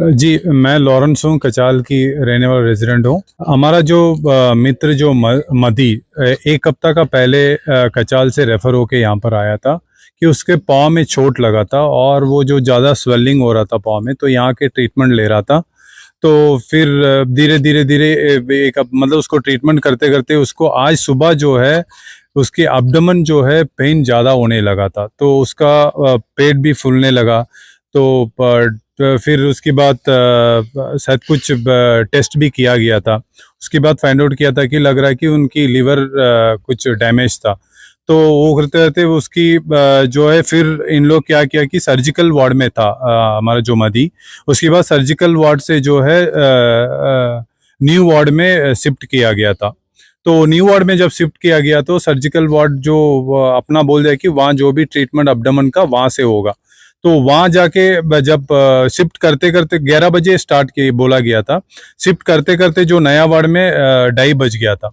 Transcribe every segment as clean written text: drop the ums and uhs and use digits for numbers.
जी, मैं लॉरेंस हूँ, कचाल की रहने वाला रेज़िडेंट हूँ। हमारा जो मित्र जो मदी 1 हफ़्ता का पहले कचाल से रेफ़र होके यहाँ पर आया था कि उसके पाँव में चोट लगा था और वो जो ज़्यादा स्वेलिंग हो रहा था पाँव में, तो यहाँ के ट्रीटमेंट ले रहा था। तो फिर धीरे-धीरे एक मतलब उसको ट्रीटमेंट करते-करते उसको आज सुबह जो है, उसकी एब्डोमेन जो है पेन ज़्यादा होने लगा था। तो उसका पेट भी फूलने लगा। तो फिर उसके बाद शायद कुछ टेस्ट भी किया गया था। उसके बाद फाइंड आउट किया था कि लग रहा है कि उनकी लिवर कुछ डैमेज था। तो वो करते-करते उसकी जो है फिर इन लोग क्या किया कि सर्जिकल वार्ड में था हमारा जो मदी। उसके बाद सर्जिकल वार्ड से जो है न्यू वार्ड में शिफ्ट किया गया था। तो न्यू वार्ड में जब शिफ्ट किया गया तो सर्जिकल वार्ड जो अपना बोल दिया कि वहाँ जो भी ट्रीटमेंट एब्डोमेन का वहाँ से होगा। तो वहाँ जाके जब शिफ्ट करते-करते 11 बजे स्टार्ट किए बोला गया था। शिफ्ट करते-करते जो नया वार्ड में 2:30 बज गया था।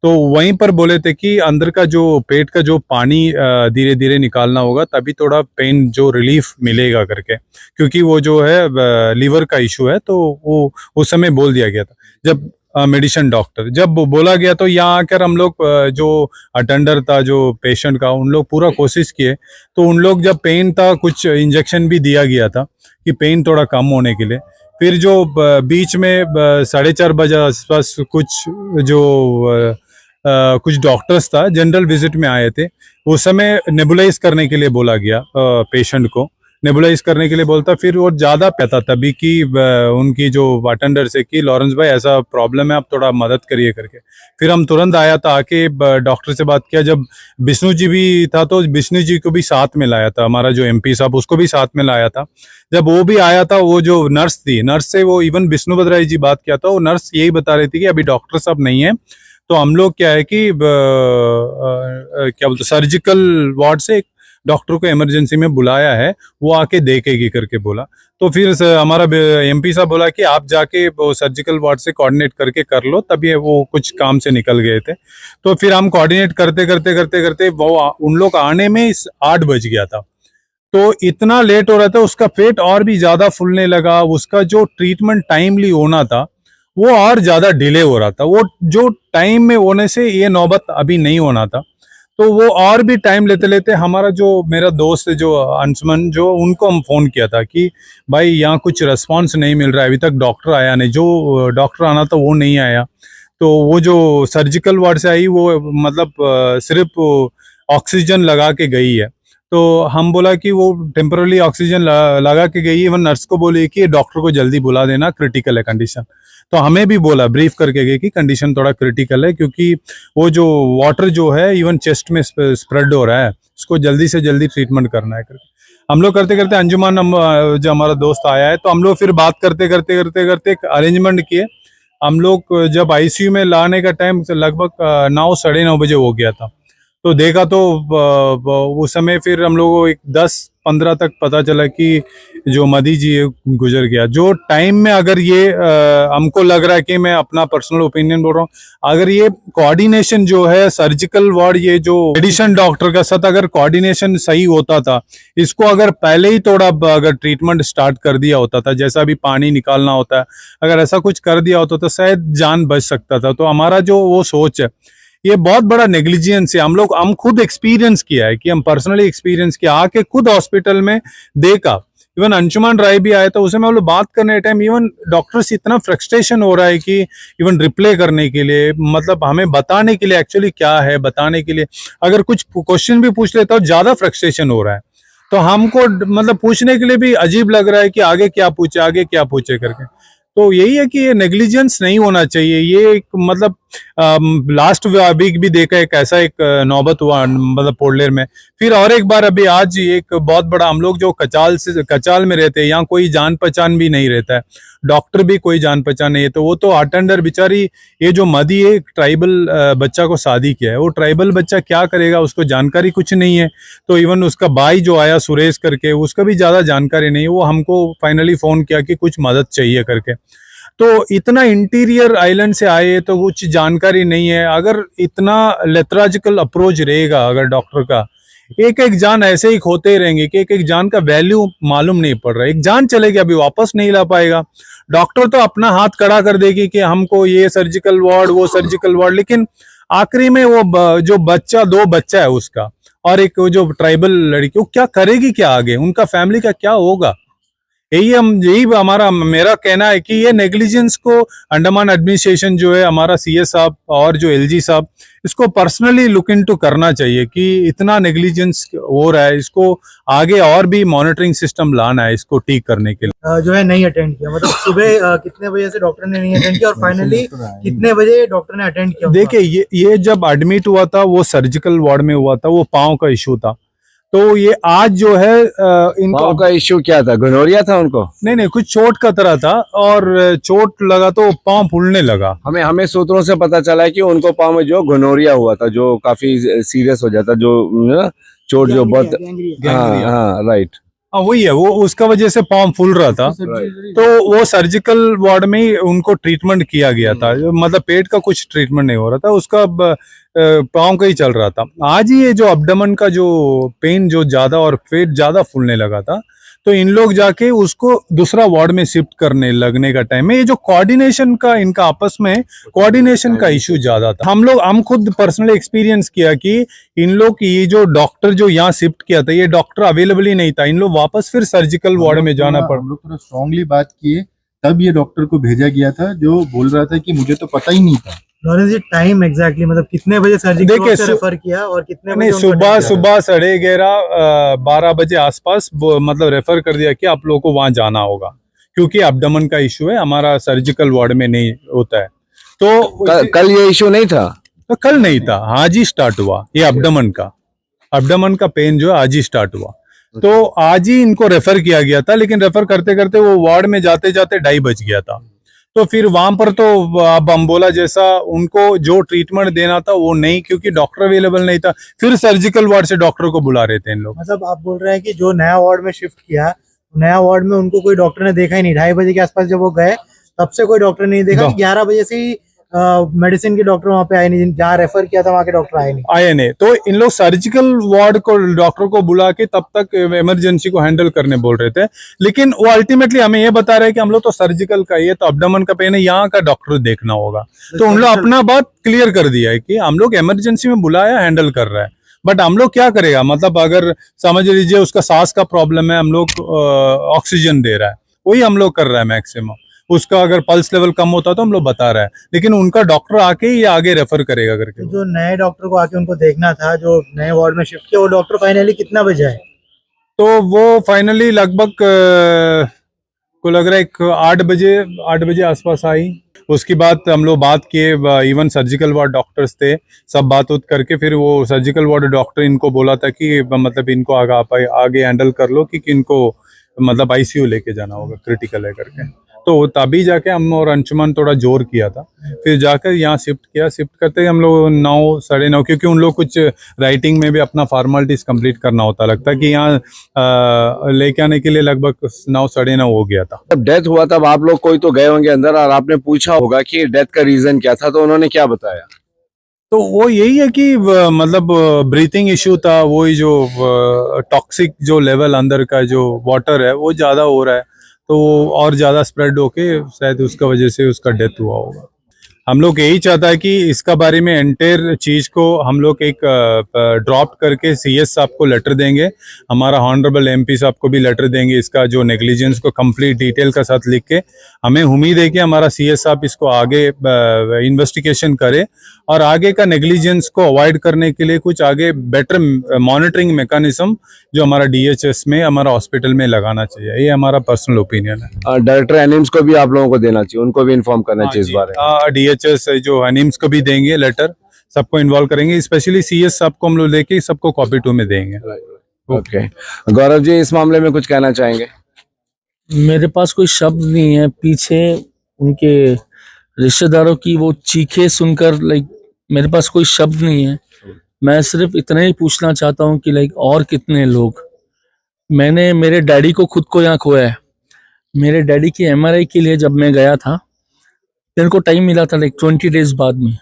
तो वहीं पर बोले थे कि अंदर का जो पेट का जो पानी धीरे-धीरे निकालना होगा तभी थोड़ा पेन जो रिलीफ मिलेगा करके। क्योंकि वो जो है लीवर का इश्यू है तो वो उस समय बोल दिया गया था। जब मेडिसिन डॉक्टर जब बोला गया तो यहाँ आकर हम लोग जो अटेंडर था जो पेशेंट का उन लोग पूरा कोशिश किए। तो उन लोग जब पेन था कुछ इंजेक्शन भी दिया गया था कि पेन थोड़ा कम होने के लिए। फिर जो बीच में 4:30 बजे आसपास कुछ जो कुछ डॉक्टर्स था जनरल विजिट में आए थे। उस समय नेबुलाइज करने के लिए बोला गया पेशेंट को नेबुलाइज करने के लिए बोलता। फिर वो ज़्यादा पता तभी कि उनकी जो अटेंडर से कि लॉरेंस भाई ऐसा प्रॉब्लम है, आप थोड़ा मदद करिए करके। फिर हम तुरंत आया था, आके डॉक्टर से बात किया। जब विष्णु जी भी था तो विष्णु जी को भी साथ में लाया था, हमारा जो एमपी साहब उसको भी साथ में लाया था। जब वो भी आया था, वो जो नर्स थी, नर्स से वो इवन विष्णु भद्राई जी बात किया था, वो नर्स यही बता रही थी कि अभी डॉक्टर साहब नहीं है, तो हम लोग क्या है कि क्या बोलते सर्जिकल वार्ड से डॉक्टर को इमरजेंसी में बुलाया है, वो आके देखेगी करके बोला। तो फिर हमारा एमपी साहब बोला कि आप जाके वो सर्जिकल वार्ड से कोऑर्डिनेट करके कर लो, तभी वो कुछ काम से निकल गए थे। तो फिर हम कोऑर्डिनेट करते वो उन लोग आने में 8 बज गया था। तो इतना लेट हो रहा था, उसका पेट और भी ज्यादा फूलने लगा। उसका जो ट्रीटमेंट टाइमली होना था वो और ज्यादा डिले हो रहा था। वो जो टाइम में होने से ये नौबत अभी नहीं होना था। तो वो और भी टाइम लेते लेते हमारा जो मेरा दोस्त है जो अंशुमन, जो उनको हम फोन किया था कि भाई यहाँ कुछ रिस्पांस नहीं मिल रहा है, अभी तक डॉक्टर आया नहीं, जो डॉक्टर आना था वो नहीं आया। तो वो जो सर्जिकल वार्ड से आई वो मतलब सिर्फ ऑक्सीजन लगा के गई है। तो हम बोला कि वो टेम्पररी ऑक्सीजन लगा के गई है। इवन नर्स को बोली कि डॉक्टर को जल्दी बुला देना, क्रिटिकल है कंडीशन। तो हमें भी बोला, ब्रीफ करके गई कि कंडीशन थोड़ा क्रिटिकल है, क्योंकि वो जो वाटर जो है इवन चेस्ट में स्प्रेड हो रहा है, उसको जल्दी से जल्दी ट्रीटमेंट करना है करके। हम लोग करते करते अंजुमन जो हमारा दोस्त आया है, तो हम लोग फिर बात करते एक अरेंजमेंट किए। हम लोग जब आईसीयू में लाने का टाइम लगभग 9 साढ़े 9 बजे हो गया था। तो देखा तो उस समय फिर हम लोगों को एक 10-15 तक पता चला कि जो मदी जी गुजर गया। जो टाइम में अगर ये हमको लग रहा है कि मैं अपना पर्सनल ओपिनियन बोल रहा हूँ, अगर ये कोऑर्डिनेशन जो है सर्जिकल वार्ड, ये जो मेडिसिन डॉक्टर का साथ अगर कोऑर्डिनेशन सही होता था, इसको अगर पहले ही थोड़ा अगर ट्रीटमेंट स्टार्ट कर दिया होता था, जैसा अभी पानी निकालना होता है, अगर ऐसा कुछ कर दिया होता तो शायद जान बच सकता था। तो हमारा जो वो सोच है, ये बहुत बड़ा नेग्लिजेंस है। हम खुद एक्सपीरियंस किया है कि हम पर्सनली एक्सपीरियंस किया, आके खुद हॉस्पिटल में देखा। इवन अंशुमान राय भी आया था, उसे मैं लोग बात करने टाइम इवन डॉक्टर से इतना फ्रस्ट्रेशन हो रहा है कि इवन रिप्लाई करने के लिए, मतलब हमें बताने के लिए एक्चुअली क्या है बताने के लिए, अगर कुछ क्वेश्चन भी पूछ लेता हो ज्यादा फ्रस्ट्रेशन हो रहा है। तो हमको मतलब पूछने के लिए भी अजीब लग रहा है कि आगे क्या पूछे करके। तो यही है कि ये नेग्लिजेंस नहीं होना चाहिए। ये एक मतलब लास्ट वीक भी देखा एक ऐसा एक नौबत हुआ मतलब पोडलेर में। फिर और एक बार अभी आज एक बहुत बड़ा, हम लोग जो कचाल में रहते हैं, यहाँ कोई जान पहचान भी नहीं रहता है, डॉक्टर भी कोई जान पहचान नहीं है। तो वो तो अटेंडर बेचारी, ये जो मदी है ट्राइबल बच्चा को शादी किया है, वो ट्राइबल बच्चा क्या करेगा, उसको जानकारी कुछ नहीं है। तो इवन उसका भाई जो आया सुरेश करके, उसका भी ज्यादा जानकारी नहीं है। वो हमको फाइनली फोन किया कि कुछ मदद चाहिए करके। तो इतना इंटीरियर आइलैंड से आए तो कुछ जानकारी नहीं है। अगर इतना लेथराजिकल अप्रोच रहेगा अगर डॉक्टर का, एक एक जान ऐसे ही खोते ही रहेंगे कि एक एक जान का वैल्यू मालूम नहीं पड़ रहा है। एक जान चलेगी अभी वापस नहीं ला पाएगा। डॉक्टर तो अपना हाथ खड़ा कर देगी कि हमको ये सर्जिकल वार्ड वो सर्जिकल वार्ड, लेकिन आखिरी में वो जो बच्चा, 2 बच्चा है उसका और एक वो जो ट्राइबल लड़की, वो क्या करेगी, क्या आगे उनका फैमिली का क्या होगा। यही हमारा मेरा कहना है कि ये नेग्लिजेंस को अंडमान एडमिनिस्ट्रेशन जो है, हमारा सीएस साहब और जो एलजी साहब, इसको पर्सनली लुक इनटू करना चाहिए कि इतना नेग्लिजेंस हो रहा है, इसको आगे और भी मॉनिटरिंग सिस्टम लाना है इसको ठीक करने के लिए। जो है नहीं अटेंड किया, मतलब सुबह कितने बजे से डॉक्टर ने नहीं अटेंड किया और फाइनली कितने बजे डॉक्टर ने अटेंड किया? देखिए ये जब एडमिट हुआ था वो सर्जिकल वार्ड में हुआ था, वो पाँव का इशू था। तो ये आज जो है पाँव का इश्यू क्या था? गोनोरिया था उनको? नहीं, कुछ चोट का तरह था और चोट लगा तो पाँव फूलने लगा। हमें सूत्रों से पता चला है कि उनको पाँव में जो गोनोरिया हुआ था, जो काफी सीरियस हो जाता, जो चोट जो बहुत, हाँ राइट, वही है वो, उसका वजह से पाँव फूल रहा था। तो वो सर्जिकल वार्ड में ही उनको ट्रीटमेंट किया गया था, मतलब पेट का कुछ ट्रीटमेंट नहीं हो रहा था, उसका पाँव का ही चल रहा था। आज ही ये जो अब्डोमेन का जो पेन जो ज्यादा और पेट ज्यादा फूलने लगा था, तो इन लोग जाके उसको दूसरा वार्ड में शिफ्ट करने लगने का टाइम में ये जो कोऑर्डिनेशन का इनका आपस में कोऑर्डिनेशन का इशू ज्यादा था। हम खुद पर्सनली एक्सपीरियंस किया कि इन लोग ये जो डॉक्टर जो यहाँ शिफ्ट किया था, ये डॉक्टर अवेलेबल ही नहीं था, इन लोग वापस फिर सर्जिकल वार्ड में जाना पड़ा। हम लोग थोड़ा स्ट्रांगली बात किए, तब ये डॉक्टर को भेजा गया था जो बोल रहा था कि मुझे तो पता ही नहीं था। लॉरेंस जी टाइम एग्जैक्टली मतलब कितने बजे सर्जिकल वार्ड से रेफर किया और कितने बजे? सुबह 11:30 12 बजे आसपास मतलब रेफर कर दिया कि आप लोगों को वहां जाना होगा, क्योंकि अब्डोमेन का इशू है, हमारा सर्जिकल वार्ड में नहीं होता है। तो कल ये इशू नहीं था? तो कल नहीं था, आज ही स्टार्ट हुआ ये अब्डोमेन का पेन जो है आज ही स्टार्ट हुआ। तो आज ही इनको रेफर किया गया था, लेकिन रेफर करते करते वो वार्ड में जाते जाते 2:30 बज गया था। तो फिर वहां पर तो अब अम्बोला जैसा उनको जो ट्रीटमेंट देना था वो नहीं, क्योंकि डॉक्टर अवेलेबल नहीं था। फिर सर्जिकल वार्ड से डॉक्टर को बुला रहे थे इन लोग। मतलब आप बोल रहे हैं कि जो नया वार्ड में शिफ्ट किया, नया वार्ड में उनको कोई डॉक्टर ने देखा ही नहीं। 2:30 बजे के आसपास जब वो गए तब से कोई डॉक्टर नहीं देखा। 11 बजे से ही मेडिसिन के डॉक्टर वहां पे आए नहीं, जहाँ रेफर किया था वहां के डॉक्टर आए नहीं। तो इन लोग सर्जिकल वार्ड को डॉक्टर को बुला के तब तक इमरजेंसी को हैंडल करने बोल रहे थे, लेकिन वो अल्टीमेटली हमें ये बता रहे हैं कि हम लोग तो सर्जिकल का, ये तो अब्डोमेन का पेन है, यहाँ का डॉक्टर देखना होगा। तो उन लोग अपना बात क्लियर कर दिया है कि हम लोग इमरजेंसी में बुलाया, हैंडल कर रहा है, बट हम लोग क्या करेगा, मतलब अगर समझ लीजिए उसका सांस का प्रॉब्लम है, हम लोग ऑक्सीजन दे रहा है, वही हम लोग कर रहा है मैक्सिमम। उसका अगर पल्स लेवल कम होता तो हम लोग बता रहा है, लेकिन उनका डॉक्टर आके ये आगे रेफर करेगा करके। जो नए डॉक्टर को आके उनको देखना था, जो नए वार्ड में शिफ्ट किया, वो डॉक्टर फाइनली कितना बजे आए? तो वो फाइनली लगभग को लग रहा है 8 बजे आसपास आई। उसके बाद हम लोग बात किए, इवन सर्जिकल वार्ड डॉक्टर्स थे, सब बात उत करके फिर वो सर्जिकल वार्ड डॉक्टर इनको बोला था कि मतलब इनको आगे हैंडल कर लो, कि इनको मतलब आईसीयू लेके जाना होगा, क्रिटिकल है करके। तो तभी जाके हम और अंशुमन थोड़ा जोर किया था, फिर जाकर यहाँ शिफ्ट किया। शिफ्ट करते हम लोग 9 साढ़े 9, क्योंकि उन लोग कुछ राइटिंग में भी अपना फॉर्मेलिटीज कंप्लीट करना होता, लगता है कि यहाँ लेके आने के लिए लगभग 9 साढ़े 9 हो गया था। जब डेथ हुआ तब आप लोग कोई तो गए होंगे अंदर और आपने पूछा होगा कि डेथ का रीजन क्या था, तो उन्होंने क्या बताया? तो वो यही है कि मतलब ब्रीथिंग इश्यू था, वही जो टॉक्सिक जो लेवल अंदर का जो वाटर है वो ज्यादा हो रहा है, तो और ज्यादा स्प्रेड होके शायद उसका वजह से उसका डेथ हुआ होगा। हम लोग यही चाहता है कि इसका बारे में एंटायर चीज को हम लोग एक ड्रॉप करके सीएस साहब को लेटर देंगे, हमारा ऑनरेबल एमपी साहब को भी लेटर देंगे, इसका जो नेग्लिजेंस को कंप्लीट डिटेल का साथ लिख के। हमें उम्मीद है कि हमारा सीएस साहब इसको आगे इन्वेस्टिगेशन करे और आगे का नेग्लिजेंस को अवॉइड करने के लिए कुछ आगे बेटर मॉनिटरिंग मैकेनिज्म जो हमारा डीएचएस में, हमारा हॉस्पिटल में लगाना चाहिए। ये हमारा पर्सनल ओपिनियन है। डायरेक्टर एनिम्स को भी आप लोगों को देना चाहिए, उनको भी इन्फॉर्म करना चाहिए इस बारे में। डीएचएस जो एनिम्स को भी देंगे लेटर, सबको इन्वॉल्व करेंगे, स्पेशली सीएस साहब को हम लोग लेके सबको कॉपी 2 में देंगे। ओके, गौरव जी इस मामले में कुछ कहना चाहेंगे? मेरे पास कोई शब्द नहीं है, पीछे उनके रिश्तेदारों की वो चीखें सुनकर मेरे पास कोई शब्द नहीं है। मैं सिर्फ इतना ही पूछना चाहता हूँ कि और कितने लोग, मैंने मेरे डैडी को खुद को यहाँ खोया है। मेरे डैडी की एमआरआई के लिए जब मैं गया था, मेरे को टाइम मिला था 20 डेज बाद में,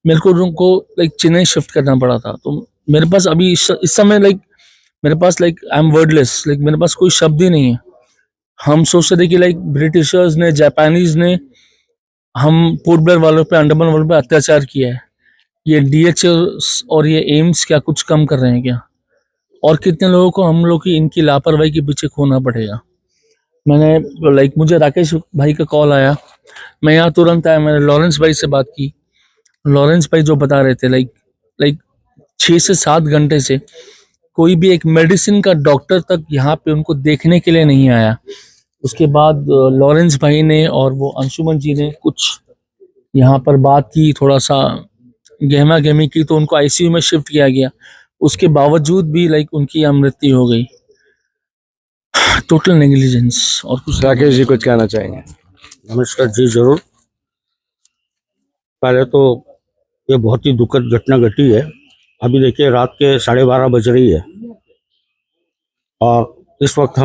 मेरे को उनको चेन्नई शिफ्ट करना पड़ा था। तो मेरे पास अभी इस समय मेरे पास आई एम वर्डलेस, मेरे पास कोई शब्द ही नहीं है। हम सोच रहे थे कि ब्रिटिशर्स ने, जापानीज ने हम पोर्ट ब्लेयर वालों पे, अंडमान वालों पे अत्याचार किया है। ये डीएचएस और ये एम्स क्या कुछ कम कर रहे हैं क्या? और कितने लोगों को हम लोग की इनकी लापरवाही के पीछे खोना पड़ेगा। मैंने मुझे राकेश भाई का कॉल आया, मैं यहाँ तुरंत आया, मैंने लॉरेंस भाई से बात की। लॉरेंस भाई जो बता रहे थे 6 से 7 घंटे से कोई भी एक मेडिसिन का डॉक्टर तक यहाँ पे उनको देखने के लिए नहीं आया। उसके बाद लॉरेंस भाई ने और वो अंशुमन जी ने कुछ यहाँ पर बात की, थोड़ा सा गहमा गहमी की, तो उनको आईसीयू में शिफ्ट किया गया। उसके बावजूद भी उनकी मृत्यु हो गई। Total negligence. और कुछ राकेश जी कुछ कहना चाहेंगे? नमस्कार जी, जरूर। पहले तो ये बहुत ही दुखद घटना घटी है। अभी देखिए रात के 12:30 बज रही है और इस वक्त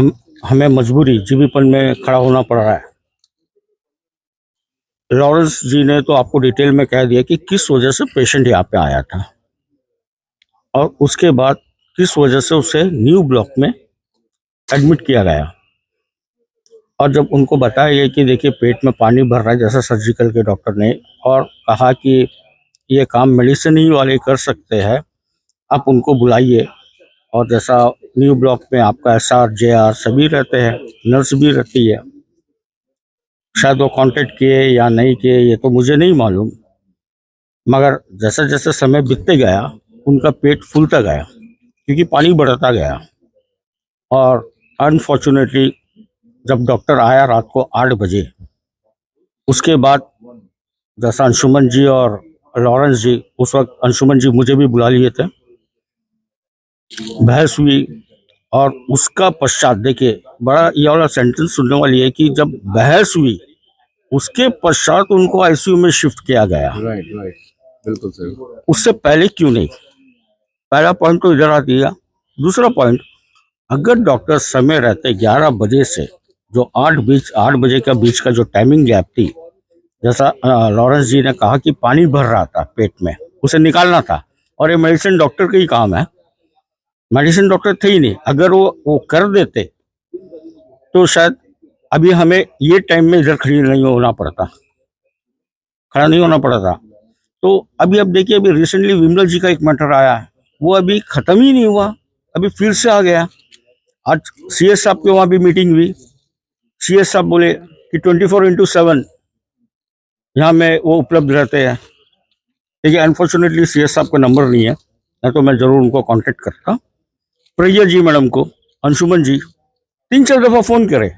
हमें मजबूरी जीबीपन में खड़ा होना पड़ रहा है। लॉरेंस जी ने तो आपको डिटेल में कह दिया कि किस वजह से पेशेंट यहाँ पे आया था और उसके बाद किस वजह से उसे न्यू ब्लॉक में एडमिट किया गया। और जब उनको बताया गया कि देखिए पेट में पानी भर रहा है, जैसा सर्जिकल के डॉक्टर ने, और कहा कि ये काम मेडिसिन ही वाले कर सकते हैं, आप उनको बुलाइए। और जैसा न्यू ब्लॉक में आपका SR JR सभी रहते हैं, नर्स भी रहती है, शायद वो कांटेक्ट किए या नहीं किए ये तो मुझे नहीं मालूम, मगर जैसे जैसे समय बीतते गया उनका पेट फूलता गया क्योंकि पानी बढ़ता गया। और अनफॉर्चुनेटली जब डॉक्टर आया रात को 8 बजे, उसके बाद जैसा अंशुमन जी और लॉरेंस जी, उस वक्त अंशुमन जी मुझे भी बुला लिए थे, बहस हुई। और उसका पश्चात देखिए बड़ा ये वाला सेंटेंस सुनने वाली है कि जब बहस हुई उसके पश्चात उनको आईसीयू में शिफ्ट किया गया। राइट, बिल्कुल सही। उससे पहले क्यों नहीं? पहला पॉइंट तो इधर आ दिया। दूसरा पॉइंट, अगर डॉक्टर समय रहते 11 बजे से जो 8 बजे का बीच का जो टाइमिंग गैप थी, जैसा लॉरेंस जी ने कहा कि पानी भर रहा था पेट में, उसे निकालना था। और ये मेडिसिन डॉक्टर का ही काम है, मेडिसिन डॉक्टर थे ही नहीं। अगर वो कर देते तो शायद अभी हमें ये टाइम में इधर खड़ा नहीं होना पड़ता। तो अभी अब देखिए, अभी रिसेंटली विमल जी का एक मैटर आया है, वो अभी खत्म ही नहीं हुआ, अभी फिर से आ गया। आज CS साहब के वहाँ भी मीटिंग हुई। CS साहब बोले कि 24/7 यहाँ में वो उपलब्ध रहते हैं। देखिए अनफॉर्चुनेटली CS साहब का नंबर नहीं है, नहीं तो मैं जरूर उनको कांटेक्ट करता। प्रिया जी मैडम को अंशुमन जी 3-4 दफा फोन करे,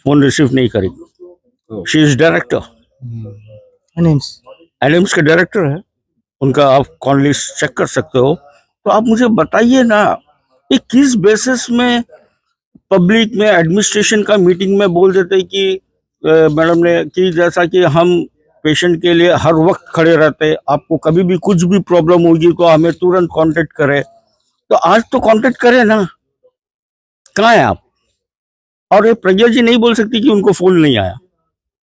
फोन रिसीव नहीं करी। शी इज डायरेक्टर, एनिम्स के डायरेक्टर है उनका, आप कॉल लिस्ट चेक कर सकते हो। तो आप मुझे बताइए ना, ये किस बेसिस में पब्लिक में एडमिनिस्ट्रेशन का मीटिंग में बोल देते कि मैडम ने कि जैसा कि हम पेशेंट के लिए हर वक्त खड़े रहते, आपको कभी भी कुछ भी प्रॉब्लम होगी तो हमें तुरंत कांटेक्ट करें। तो आज तो कांटेक्ट करें ना, कहाँ है आप? और ये प्रज्ञा जी नहीं बोल सकती कि उनको फोन नहीं आया,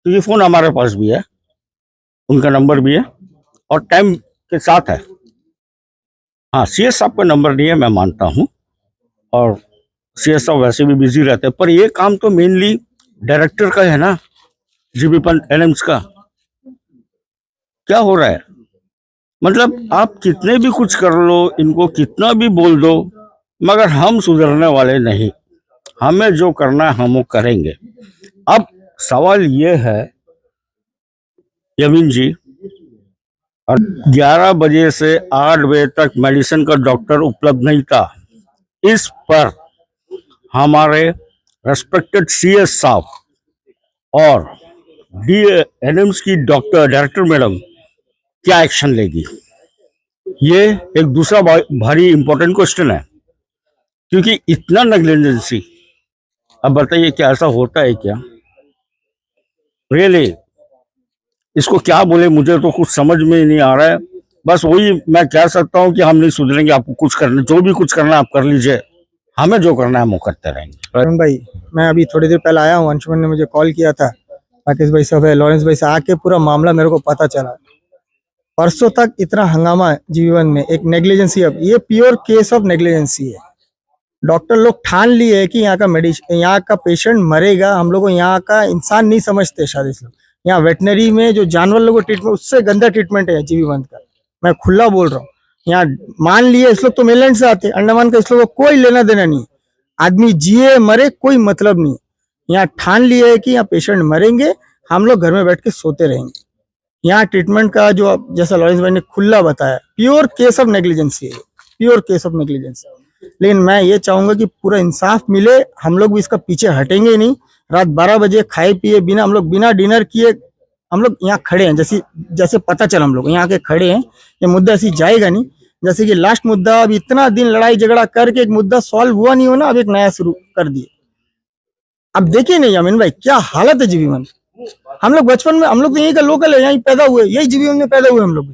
तो ये फोन हमारे पास भी है, उनका नंबर भी है और टाइम के साथ है। हाँ, CS साहब का नंबर नहीं है, मैं मानता हूँ, और CS साहब वैसे भी बिजी रहते हैं, पर ये काम तो मेनली डायरेक्टर का है ना, जीबीपन एनिम्स का। क्या हो रहा है? मतलब आप कितने भी कुछ कर लो, इनको कितना भी बोल दो, मगर हम सुधरने वाले नहीं। हमें जो करना है हम वो करेंगे। अब सवाल ये है यमीन जी, 11 बजे से 8 बजे तक मेडिसिन का डॉक्टर उपलब्ध नहीं था। इस पर हमारे रेस्पेक्टेड CS साहब और एनिम्स की डायरेक्टर मैडम क्या एक्शन लेगी? ये एक दूसरा भारी इंपॉर्टेंट क्वेश्चन है, क्योंकि इतना नेग्लिजेंसी, अब बताइए क्या ऐसा होता है क्या? रियली इसको क्या बोले, मुझे तो कुछ समझ में ही नहीं आ रहा है। बस वही मैं कह सकता हूँ कि हम नहीं सुधरेंगे, आपको कुछ करना, जो भी कुछ करना है आप कर लीजिए, हमें जो करना है हम करते रहेंगे। अरुण भाई, मैं अभी थोड़ी देर पहले आया हूँ, अंशुमन ने मुझे कॉल किया था, राकेश भाई सब है, लॉरेंस भाई से आके पूरा मामला मेरे को पता चला। परसों तक इतना हंगामा है जीवन में, एक नेग्लिजेंसी, अब ये प्योर केस ऑफ नेग्लिजेंसी है। डॉक्टर लोग ठान लिए है कि यहाँ का पेशेंट मरेगा, हम लोग को यहाँ का इंसान नहीं समझते शायद इस लोग। यहाँ वेटनरी में जो जानवर लोगों को ट्रीटमेंट, उससे गंदा ट्रीटमेंट है जीबीपंथ का, मैं खुला बोल रहा हूँ। यहाँ मान लिए इस लोग तो मेलैंड से आते, अंडमान का इस लोग को कोई लेना देना नहीं है, आदमी जिए मरे कोई मतलब नहीं। यहाँ ठान लिए है कि यहाँ पेशेंट मरेंगे, हम लोग घर में बैठ के सोते रहेंगे। यहाँ ट्रीटमेंट का जो जैसा लॉरेंस भाई ने खुला बताया, प्योर केस ऑफ नेग्लिजेंसी है, प्योर केस ऑफ नेग्लिजेंसी। लेकिन मैं ये चाहूंगा कि पूरा इंसाफ मिले, हम लोग भी इसका पीछे हटेंगे नहीं। रात 12 बजे खाए पिए बिना, हम लोग बिना डिनर किए हम लोग यहाँ खड़े हैं, जैसे पता चला हम लोग यहाँ के खड़े हैं। ये मुद्दा ऐसी जाएगा नहीं, जैसे कि लास्ट मुद्दा, अब इतना दिन लड़ाई झगड़ा करके एक मुद्दा सॉल्व हुआ नहीं हो ना, अब एक नया शुरू कर दिए। अब देखिए नहीं अमीन भाई क्या हालत है जीबीपंथ। हम लोग बचपन में, हम लोग तो यही का लोकल है, यहीं पैदा हुए, यही जीबीपंथ में पैदा हुए हम लोग।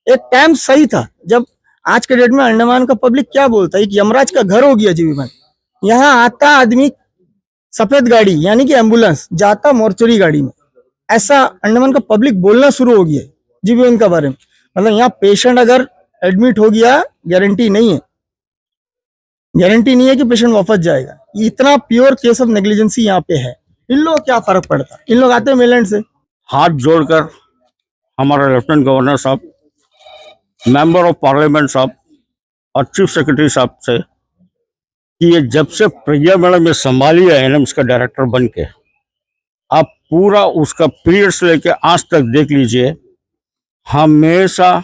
एक टाइम सही था जब, आज के डेट में अंडमान का पब्लिक क्या बोलता है, एक यमराज का घर हो गया जीबीपंथ। यहाँ आता आदमी सफेद गाड़ी यानी कि एम्बुलेंस, जाता मोर्चरी गाड़ी में, ऐसा अंडमान का पब्लिक बोलना शुरू हो गया जीबीपंथ का बारे में। मतलब यहाँ पेशेंट अगर एडमिट हो गया, गारंटी नहीं है, गारंटी नहीं है कि पेशेंट वापस जाएगा। इतना प्योर केस ऑफ नेग्लिजेंसी यहाँ पे है। इन लोगों को क्या फर्क पड़ता, इन लोग आते हैं मेलैंड से। हाथ जोड़कर हमारा लेफ्टिनेंट गवर्नर साहब, मेंबर ऑफ पार्लियामेंट साहब और चीफ सेक्रेटरी साहब से कि ये जब से प्रज्ञा मैडम ये संभाली है एनएम्स का डायरेक्टर बन के, आप पूरा उसका पीरियड से लेके आज तक देख लीजिए, हमेशा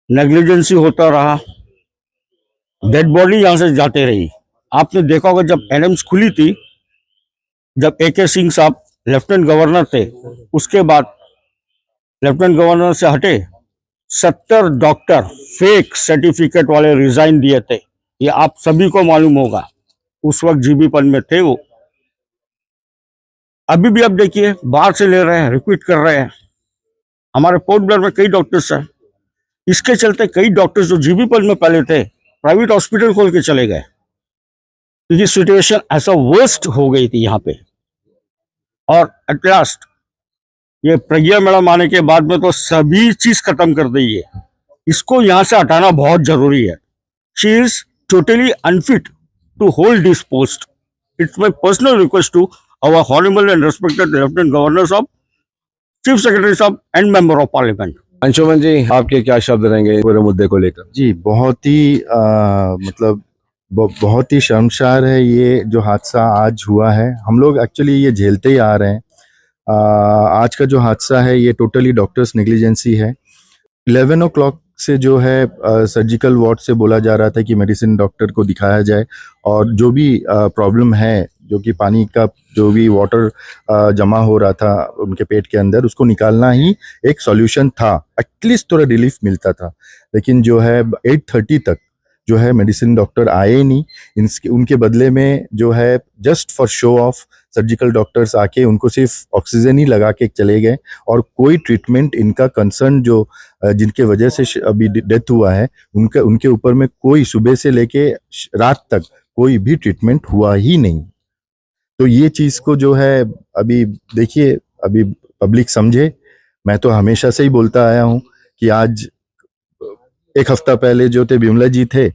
नेग्लिजेंसी होता रहा, डेड बॉडी यहाँ से जाते रही। आपने देखा होगा जब एनएम्स खुली थी, जब AK सिंह साहब लेफ्टिनेंट गवर्नर थे, उसके बाद लेफ्टिनेंट गवर्नर से हटे 70 डॉक्टर फेक सर्टिफिकेट वाले रिजाइन दिए थे। ये आप सभी को मालूम होगा, उस वक्त जीबीपंथ में थे वो। अभी भी आप देखिए बाहर से ले रहे हैं, रिक्रूट कर रहे हैं। हमारे पोर्ट ब्लेयर में कई डॉक्टर्स हैं, इसके चलते कई डॉक्टर्स जो जीबीपंथ में पहले थे प्राइवेट हॉस्पिटल खोल के चले गए, क्योंकि सिचुएशन ऐसा वर्स्ट हो गई थी यहाँ पे। और एट लास्ट ये प्रज्ञा मैडम आने के बाद में तो सभी चीज खत्म कर दी है, इसको यहाँ से हटाना बहुत जरूरी है। She is totally unfit to hold this post. It's my personal request to our honourable and respected lieutenant governor साहब, चीफ सेक्रेटरी साहब and member of parliament. Anshuman ji, आपके क्या शब्द रहेंगे पूरे मुद्दे को लेकर? जी बहुत ही मतलब बहुत ही शर्मसार है ये जो हादसा आज हुआ है। हम लोग एक्चुअली ये झेलते ही आ रहे हैं। आज का जो हादसा है ये टोटली डॉक्टर्स नेग्लिजेंसी है। 11 o'clock से जो है सर्जिकल वार्ड से बोला जा रहा था कि मेडिसिन डॉक्टर को दिखाया जाए, और जो भी प्रॉब्लम है, जो कि पानी का जो भी वाटर जमा हो रहा था उनके पेट के अंदर, उसको निकालना ही एक सॉल्यूशन था, एटलीस्ट थोड़ा रिलीफ मिलता था। लेकिन जो है 8:30 तक जो है मेडिसिन डॉक्टर आए नहीं। उनके बदले में जो है just for show off surgical doctors आके उनको सिर्फ ऑक्सीजन ही लगा के चले गए, और कोई ट्रीटमेंट इनका कंसर्न जो जिनके वजह से अभी डेथ हुआ है उनके ऊपर में कोई सुबह से लेके रात तक कोई भी ट्रीटमेंट हुआ ही नहीं। तो ये चीज़ को जो है अभी देखिए, अभी पब्लिक समझे। मैं तो हमेशा से ही बोलता आया हूँ कि आज एक हफ्ता पहले जो थे बिमला जी थे,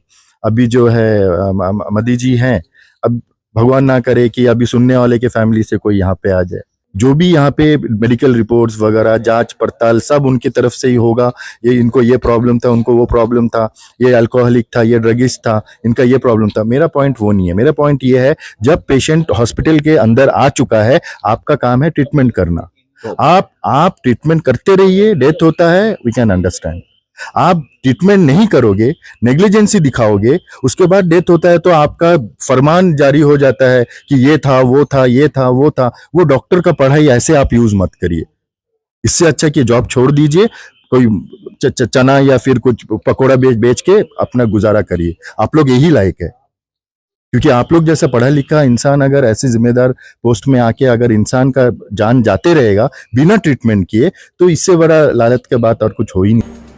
अभी जो है मदी जी हैं। अब भगवान ना करे कि अभी सुनने वाले के फैमिली से कोई यहाँ पे आ जाए। जो भी यहाँ पे मेडिकल रिपोर्ट्स वगैरह जांच पड़ताल सब उनकी तरफ से ही होगा। ये इनको ये प्रॉब्लम था, उनको वो प्रॉब्लम था, ये अल्कोहलिक था, ये ड्रगिस्ट था, इनका ये प्रॉब्लम था। मेरा पॉइंट वो नहीं है। मेरा पॉइंट ये है, जब पेशेंट हॉस्पिटल के अंदर आ चुका है, आपका काम है ट्रीटमेंट करना। आप ट्रीटमेंट करते रहिए। डेथ होता है, वी कैन अंडरस्टैंड। आप ट्रीटमेंट नहीं करोगे, नेग्लिजेंसी दिखाओगे, उसके बाद डेथ होता है तो आपका फरमान जारी हो जाता है कि ये था वो था, ये था वो था। वो डॉक्टर का पढ़ाई ऐसे आप यूज मत करिए। इससे अच्छा कि जॉब छोड़ दीजिए, कोई चना या फिर कुछ पकोड़ा बेच के अपना गुजारा करिए। आप लोग यही लायक है, क्योंकि आप लोग जैसा पढ़ा लिखा इंसान अगर ऐसी जिम्मेदार पोस्ट में आके अगर इंसान का जान जाते रहेगा बिना ट्रीटमेंट किए, तो इससे बड़ा लानत के बात और कुछ हो ही नहीं।